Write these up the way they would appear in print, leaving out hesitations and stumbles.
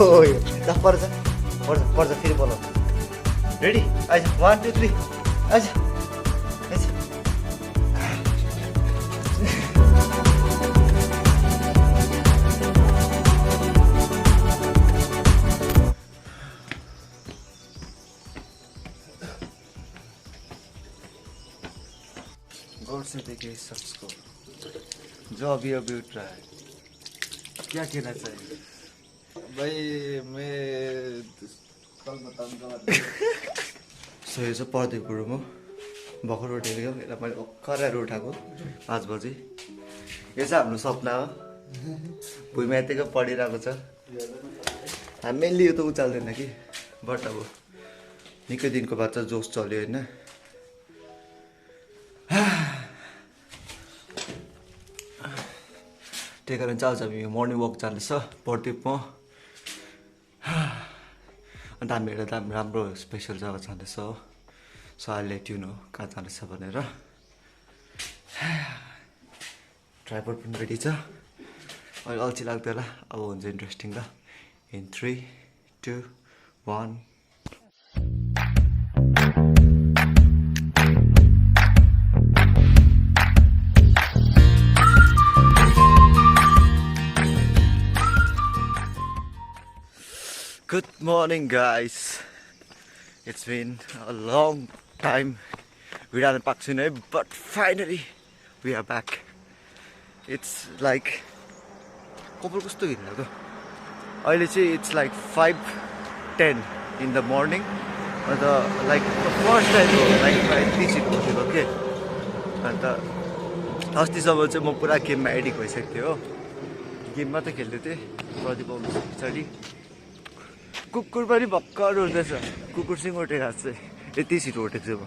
ओइ जा पर्छ फेरि बोलाउ रेडी आइज 1 2 3 आइज आइज गौर से देखिए सबको जो अभी अभी उठ रहा है क्या कहना चाहिए भाई मैं कल बताऊंगा सो यो चाहिँ पर्दिएको रुम हो भर्खर उठेको यसलाई मैले भर्खर आएर उठाएको 5 बजी यो चाहिँ हाम्रो सपना हो भुइँमा यतिकै पढिरहेको छ हामीले यो त उचाल्दैन कि बट अब निकै दिनको बाद चाहिँ जोस चल्यो होइन त्यही कारण चाहिँ आज हामी मर्निङ वक जाँदैछ प्रदीपमा अन्त हामी एउटा राम्रो स्पेसल जग्गा जाँदैछ हो so I let you know कहाँ जाँदैछ भनेर ट्राइपड पनि रेडी छ अहिले अल्छी लाग्दैन होला अब हुन्छ इन्ट्रेस्टिङ ल in 3 2 1 Good morning guys. It's been a long time without Paksune, but finally we are back. It's like it's like 5:10 in the morning. Like the first time like okay. And अस्तिसम्म चाहिँ म पुरा गेममा addict भइसकेको थिएँ हो गेममा त खेल्दै थिएँ प्रदीप आउनु पछाडि कुकुर पनि भर्खर उठ्दैछ कुकुर सिङ उठेको चाहिँ यति छिटो उठेको छु म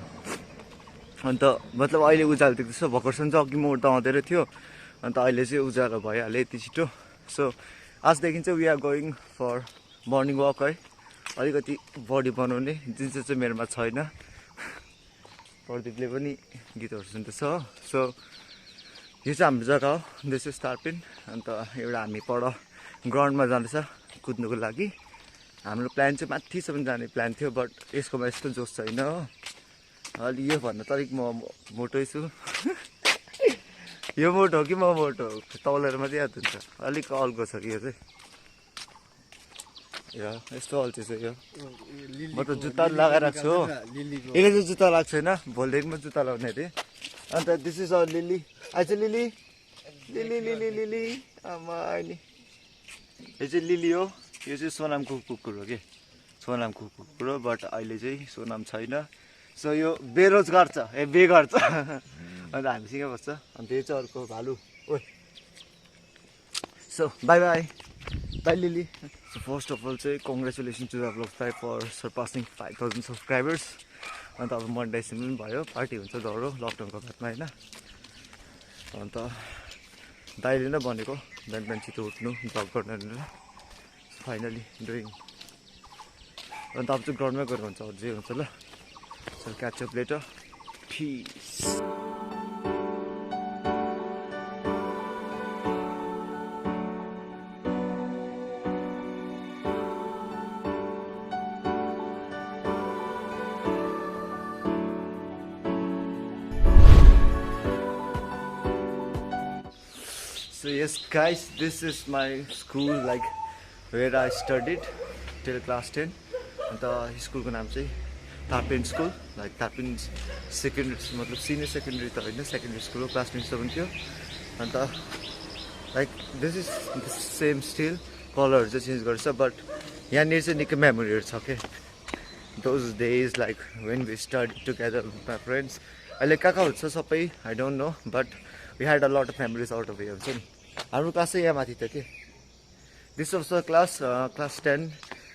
अन्त मतलब अहिले उज्यालो देख्दैछ भर्खरसम्म चाहिँ अघि म उठ्दा आउँदै थियो अन्त अहिले चाहिँ उज्यालो भइहाल्यो यति छिटो सो आजदेखि चाहिँ we are going for morning walk है अलिकति बडी बनाउने जुन चाहिँ मेरोमा छैन प्रदीपले पनि गीतहरू सुन्दैछ हो सो यो चाहिँ हाम्रो जग्गा हो दिस इज टार्पिन अन्त एउटा हामी पर ग्राउन्डमा जाँदैछ कुद्नुको लागि हाम्रो प्लान चाहिँ माथिसम्म जाने प्लान थियो बट यसकोमा यस्तो जोस छैन हो अलि यो भन्दा तरिक म मोटै छु यो मोटो हो कि म मोटो हो तौलेर मात्रै याद हुन्छ अलिक अल्गो छ कि यो चाहिँ यस्तो अल्छी छ यो म त जुत्ता लगाइरहेको छु हो यसले चाहिँ जुत्ता लाग्छ होइन भोलिदेखि म जुत्ता लगाउने अरे अन्त दिस इज अर लिली आइज लिली लिली लिली लिली आमा अहिले यो चाहिँ लिली हो यो चाहिँ सोनामको कुकुर हो कि सोनामको कुकुर हो बट अहिले चाहिँ सोनाम छैन सो यो बेरोजगार छ बेगर छ अन्त हामीसँगै बस्छ अन्त यो चाहिँ अर्को भालु ओ सो बाई बाई बाई लिली सो फर्स्ट अफ अल चाहिँ congratulation to the blog for surpassing 5000 subscribers अन्त अब मोनेटाइजेसन पनि भयो पार्टी हुन्छ दौडो लकडाउनको बादमा होइन अन्त दाइले नै भनेको बिहान बिहान छिटो उठ्नु जब गर्नु फाइनली डुइङ अन्त अब चाहिँ ग्राउन्डमै गएर हुन्छ जे हुन्छ ल so catch up later peace So yes guys, this is my school like where I studied till class 10 and the school को नाम चाहिँ तारपिन स्कुल लाइक तारपिन सेकेन्डरी मतलब सिनियर सेकेन्डरी त होइन सेकेन्डरी स्कुल हो क्लास 27 थियो अन्त like this is same still कलरहरू चाहिँ चेन्ज गर्छ बट यहाँनिर चाहिँ निकै मेमोरीहरू छ के those days like when we study together with my friends अहिले कहाँ कहाँ हुन्छ सबै I don't know but we had a lot of memories out of हुन्छ नि हाम्रो क्लास चाहिँ यहाँ माथि थियो कि this was the class 10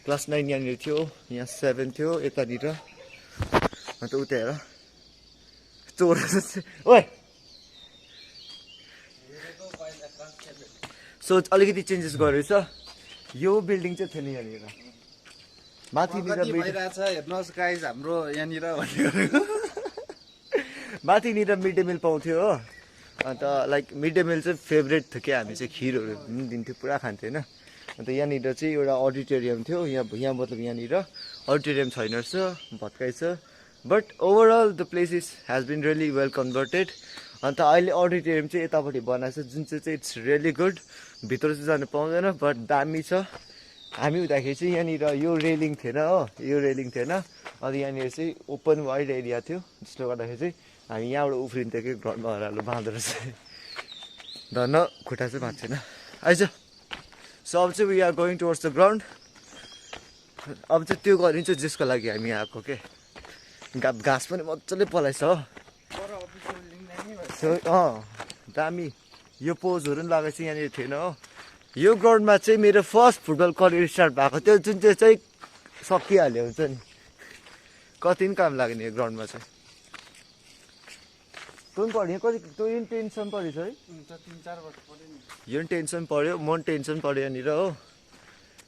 class 9 यहाँनिर थियो यहाँ 7 थियो यतानिर अन्त उता हेर चोर ओए सो अलिकति चेन्जेस गरेछ यो बिल्डिङ चाहिँ थिएन यहाँनिर माथिनिर हेर्नुहोस् गाइज हाम्रो यहाँनिर माथिनिर मिड डे मिल पाउँथ्यो हो अन्त लाइक मिड डे मिल चाहिँ फेभरेट थियो क्या हामी चाहिँ खिरहरू पनि दिन्थ्यो पुरा खान्थ्यो होइन अन्त यहाँनिर चाहिँ एउटा अडिटोरियम थियो, यहाँ मतलब यहाँनिर अडिटोरियम छैन रहेछ, भत्काइ छ। But overall the place has been really well converted. अन्त अहिले अडिटोरियम चाहिँ यतापट्टि बनाएको छ, जुन चाहिँ इट्स रियली गुड। भित्र चाहिँ जानु पाउँदैन, बट दामी छ। हामी हुँदाखेरि चाहिँ यहाँनिर यो रेलिङ थिएन हो, यो रेलिङ थिएन। अनि यहाँनिर चाहिँ ओपन वाइड एरिया थियो, जसले गर्दाखेरि चाहिँ हामी यहाँबाट उफ्रिन्थ्यो कि ग्राउन्डमा हरालो बाँधो रहेछ। धन्न खुट्टा चाहिँ भाँच्दैन आइज। सो अब चाहिँ we are going towards the ground. अब चाहिँ त्यो गरिन्छ जसको लागि हामी आएको के। घाँस पनि मजाले पलाइछ हो। सो दामी यो पोजहरू पनि लगाएको चाहिँ यहाँनिर थिएन हो। यो ग्राउन्डमा चाहिँ मेरो फर्स्ट फुटबल करियर स्टार्ट भएको थियो, जुन चाहिँ सकिहाल्यो हुन्छ नि। कति पनि काम लाग्ने यो ग्राउन्डमा चाहिँ। तँ पनि पढ्यो कति, तँ पनि टेन्सन पढेछ है? 3-4 वर्ष पढ्यो नि। यो पनि टेन्सन पढ्यो, म पनि टेन्सन पढ्यो यहाँनिर हो।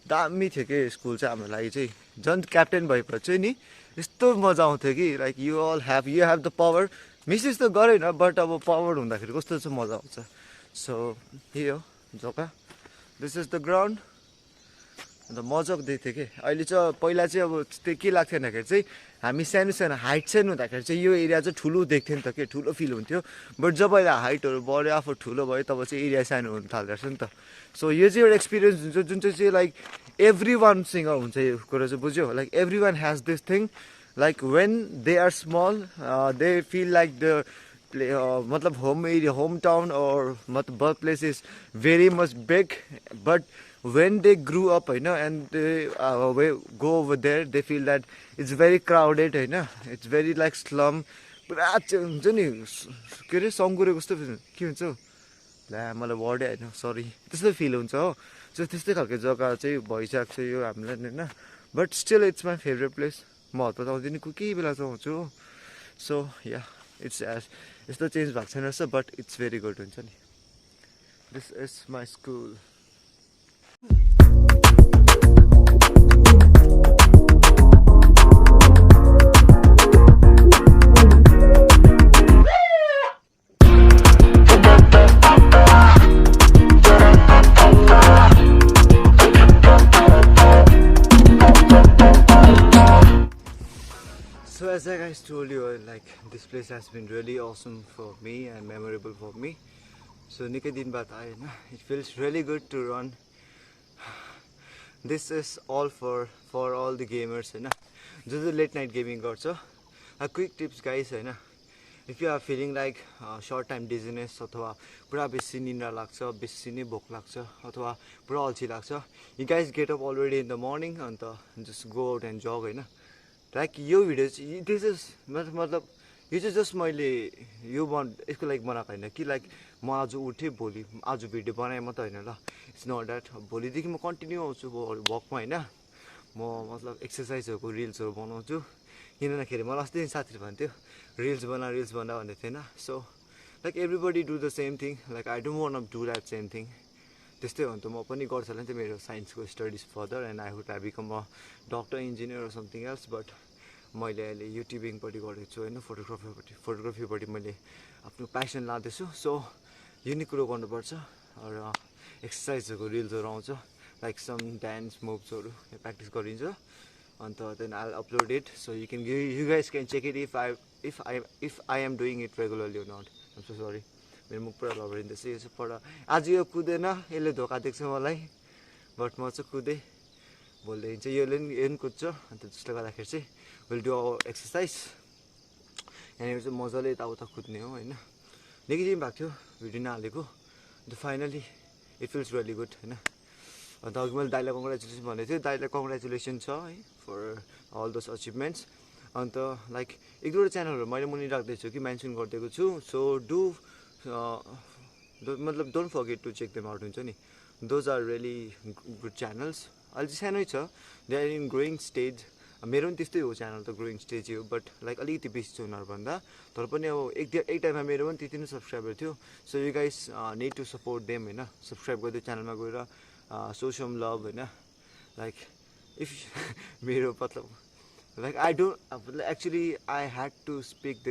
दामी थियो कि स्कुल चाहिँ हाम्रो लागि चाहिँ। झन् क्याप्टेन भएपछि चाहिँ नि यस्तो मजा आउँथ्यो कि like you have the power. Misuse त गरेन, बट अब पावर हुँदाखेरि कस्तो चाहिँ मजा आउँछ। सो यही हो जग्गा। This is the ground. अन्त मजाको देख्थ्यो कि। अहिले चाहिँ पहिला चाहिँ अब त्यो के लाग्थ्यो भन्दाखेरि चाहिँ हामी सानो हाइट सानो हुँदाखेरि चाहिँ यो एरिया चाहिँ ठुलो देख्थ्यो नि त के, ठुलो फिल हुन्थ्यो। बट जब अहिले हाइटहरू बढ्यो, आफू ठुलो भयो, तब चाहिँ एरिया सानो हुन थाल्दो रहेछ नि त। सो यो चाहिँ एउटा एक्सपिरियन्स हुन्छ जुन चाहिँ लाइक एभ्री वानसँग हुन्छ यो कुरो चाहिँ, बुझ्यो? Like every one has this thing. Like when they are small they feel like the मतलब होम टाउन और मतलब birth place is very much big. But when they grew up होइन and they go over there, they feel that it's very crowded होइन, it's very like slum। पुरा हुन्छ नि के अरे सङ्गुरे कस्तो के हुन्छ हौ, ला मलाई वर्डै होइन सरी, त्यस्तो फिल हुन्छ हो। सो त्यस्तै खालको जग्गा चाहिँ भइसकेको छ यो हामीलाई होइन। But still it's my favourite place. म हतपत आउँदिनँ, कोही बेला चाहिँ आउँछु हो। सो या इट्स यस्तो चेन्ज भएको छैन रहेछ, बट इट्स भेरी गुड हुन्छ नि। This is my school. So as I guys told you, like this place has been really awesome for me and memorable for me. So निकै दिन बाद आए होइन, it feels really good to run. This is all for all the gamers होइन, जो जो late night gaming गर्छ। A quick tips guys होइन, if you are feeling like short time dizziness अथवा पुरा बेसी निन्द्रा लाग्छ, बेसी नै भोक लाग्छ अथवा पुरा अल्छी लाग्छ, you guys get up already in the morning अन्त just go out and jog होइन। लाइक यो भिडियो चाहिँ दिस इज मतलब यो चाहिँ जस्ट मैले यो यसको लागि बनाएको होइन कि लाइक म आज उठेँ भोलि आज भिडियो बनाएँ म त होइन ल। It's not that. भोलिदेखि म कन्टिन्यू आउँछु वकमा होइन। म मतलब एक्सर्साइजहरूको रिल्सहरू बनाउँछु। किन भन्दाखेरि मलाई अस्ति साथीले भन्थ्यो रिल्स बना भन्दै थिएन। So like everybody do the same thing, like I don't want do that same thing. त्यस्तै हो भने त म पनि गर्छु होला नि त मेरो साइन्सको studies further and I would I become a doctor, engineer or something else. But मैले अहिले युट्युबिङपट्टि गरेको छु होइन, फोटोग्राफीपट्टि मैले आफ्नो प्यासन लाँदैछु। सो यो नै कुरो गर्नुपर्छ। र एक्सर्साइजहरूको रिल्सहरू आउँछ, लाइक सम डान्स मुभ्सहरू प्र्याक्टिस गरिन्छ। अन्त then I upload it so you guys can check it if I am doing it regularly or not। I'm so sorry, मेरो मुख पुरा लबरिँदैछ। यो चाहिँ पर आज यो कुदेन, यसले धोका दिएको मलाई। बट म चाहिँ कुदेँ, भोलिदेखि चाहिँ यो पनि कुद्छ। अन्त जसले गर्दाखेरि चाहिँ विल डु आवर एक्सर्साइज। यहाँनिर चाहिँ मजाले यताउता कुद्ने हो होइन। निकै दिन भएको थियो भिडियो नहालेको, अन्त finally it feels really good होइन। अन्त अघि मैले दाइलाई कङ्ग्रेचुलेसन भनेको थिएँ, दाइलाई कङ्ग्रेचुलेसन छ है फर अल दोज अचिभमेन्ट्स। अन्त लाइक एक दुईवटा च्यानलहरू मैले मुनि राख्दैछु कि मेन्सन गरिदिएको छु। सो मतलब don't forget to check them out हुन्छ नि। Those are really good channels. अहिले चाहिँ सानै छ, they are in growing stage. मेरो पनि त्यस्तै हो च्यानल त, ग्रोइङ स्टेज हो। बट लाइक अलिकति बेसी छ उनीहरूभन्दा, तर पनि अब एक टाइममा मेरो पनि त्यति नै सब्सक्राइबर थियो। So you guys need to support them होइन। सब्सक्राइब गरिदियो च्यानलमा गएर, सो सम लभ होइन। लाइक इफ मेरो मतलब like I don't actually I had to speak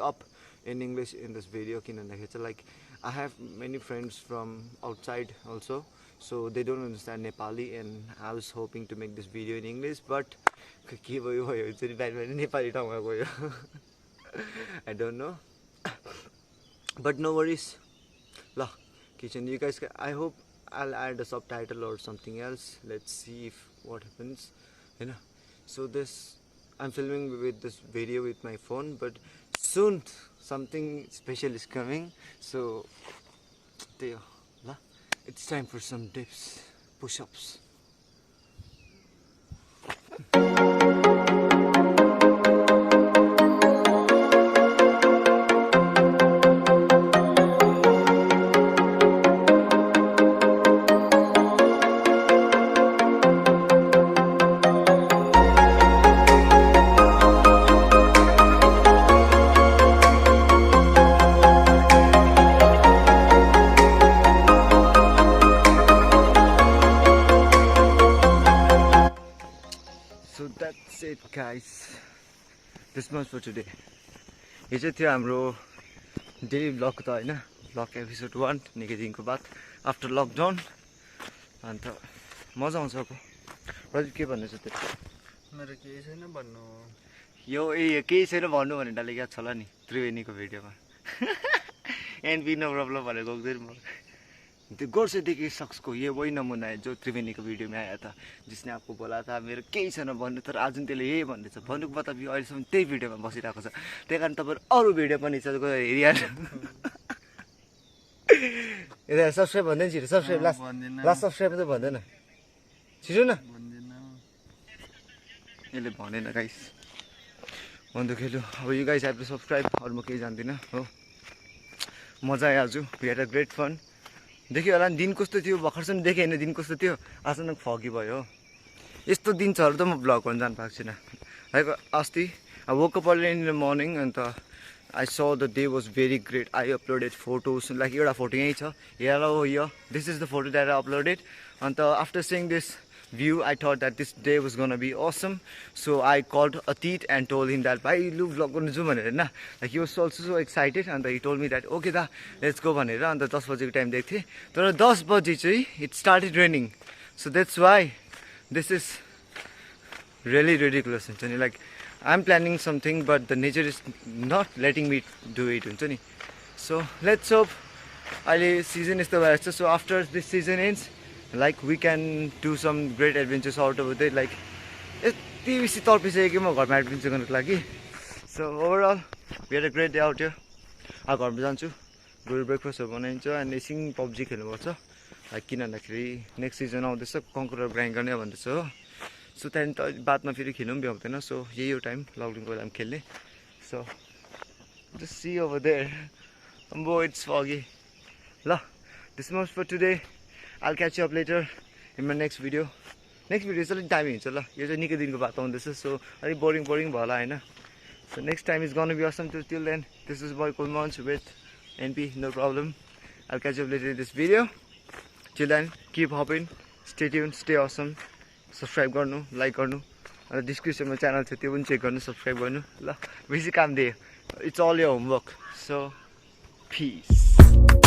up in English in this video. किन भन्दाखेरि चाहिँ like I have many friends from outside also. so they don't understand Nepali, and I was hoping to make this video in English, but के भयो भयो हुन्छ नि बाहिर बाहिर नेपाली ठाउँमा गयो I don't know, but no worries. La, kitchen, you guys, I hope I'll add a subtitle or something else. Let's see if what happens, you know. So this, I'm filming with this video with my phone, but soon something special is coming. So there, la, it's time for some dips, push-ups. So that's it guys, this much for today. यो चाहिँ थियो हाम्रो daily blog त होइन, blog episode 1 निकै दिनको बाद after lockdown. अन्त मजा आउँछ अब. प्रदीप के भन्नु छ त्यो? मेरो केही छैन भन्नु. यो केही छैन भन्नु भने डाले याद छ होला नि त्रिवेणीको भिडियोमा एनपी नो प्रॉब्लम भनेको म तो गौर से देखिए शख्स को, ये वही नमूना है जो त्रिवेणी के वीडियो में आया था, जिसने आपको बोला था मेरो केही छैन भन्नु, तर आज त्यसले यही भन्दैछ. भन्नुको मतलब यो अहिलेसम्म त्यही भिडियोमा बसिरहेको छ. त्यही कारण तपाईहरु अरु भिडियो पनि छ हेरिहाल्नु. यता सब्स्क्राइब भन्दैन छिटो, सब्स्क्राइब लास्ट सब्स्क्राइब त भन्दैन छिटो न. यसले भनेन गाइस, भन्दै खेल्यो. अब you guys have to subscribe. अरु म केही जान्दिन हो. मजा आयो आज. We had a great fun. देखियो होला दिन कस्तो थियो, भर्खरसम्म देखेँ होइन दिन कस्तो थियो, अचानक फगी भयो. यस्तो दिन छहरू त म ब्लग गर्न जान पाएको छैन. लाइक अस्ति I woke up early in the morning and I saw the day was very great. I uploaded photos, like एउटा फोटो यही छ. Hello here. This is the photo that I uploaded. And after seeing this view, I thought that this day was gonna be awesome. So I called Atit and told him that bhai lu vlog गर्नु जाऊ भनेर हैन. Like he was also so excited and he told me that okay da, let's go भनेर. अन्त 10 बजेको time दिएको थिए. तर 10 बजे चाहिँ it started raining. So that's why this is really ridiculous. Like I'm planning something but the nature is not letting me do it. So let's hope अहिले season is the so after this season ends, like we can do some great adventures out over there. Like यति बेसी तर्पिसक्यो म घरमा adventure गर्नको लागि. So overall we had a great day out here. घरमा जान्छु, गएर ब्रेकफास्टहरू बनाइन्छ अनि एकछिन पब्जी खेल्नुपर्छ. लाइक किन भन्दाखेरि नेक्स्ट सिजन आउँदैछ, कन्करर ग्राइन्ड गर्ने भन्दैछ हो. सो त्यहाँदेखि बादमा फेरि खेल्नु पनि भ्याउँदैन. सो यही हो टाइम लकडाउनको बेलामा खेल्ने. So just see over there. Boy, it's foggy. La, this is much for today. I'll catch you up later in my next video. Next video is a little timing. So la, यो चाहिँ निकै दिनको बाद आउँदैछ. So अलि boring भयो होला हैन. So next time is gonna be awesome. Till then, this is boy called Monch with NP. No problem. I'll catch you up later in this video. Till then, keep hopping. Stay tuned. Stay awesome. Subscribe गर्नु, like गर्नु. अनि डिस्क्रिप्सनमा channel छ त्यो पनि check गर्नु, subscribe गर्नु. ल बेसी काम दियो. It's all your homework. So peace.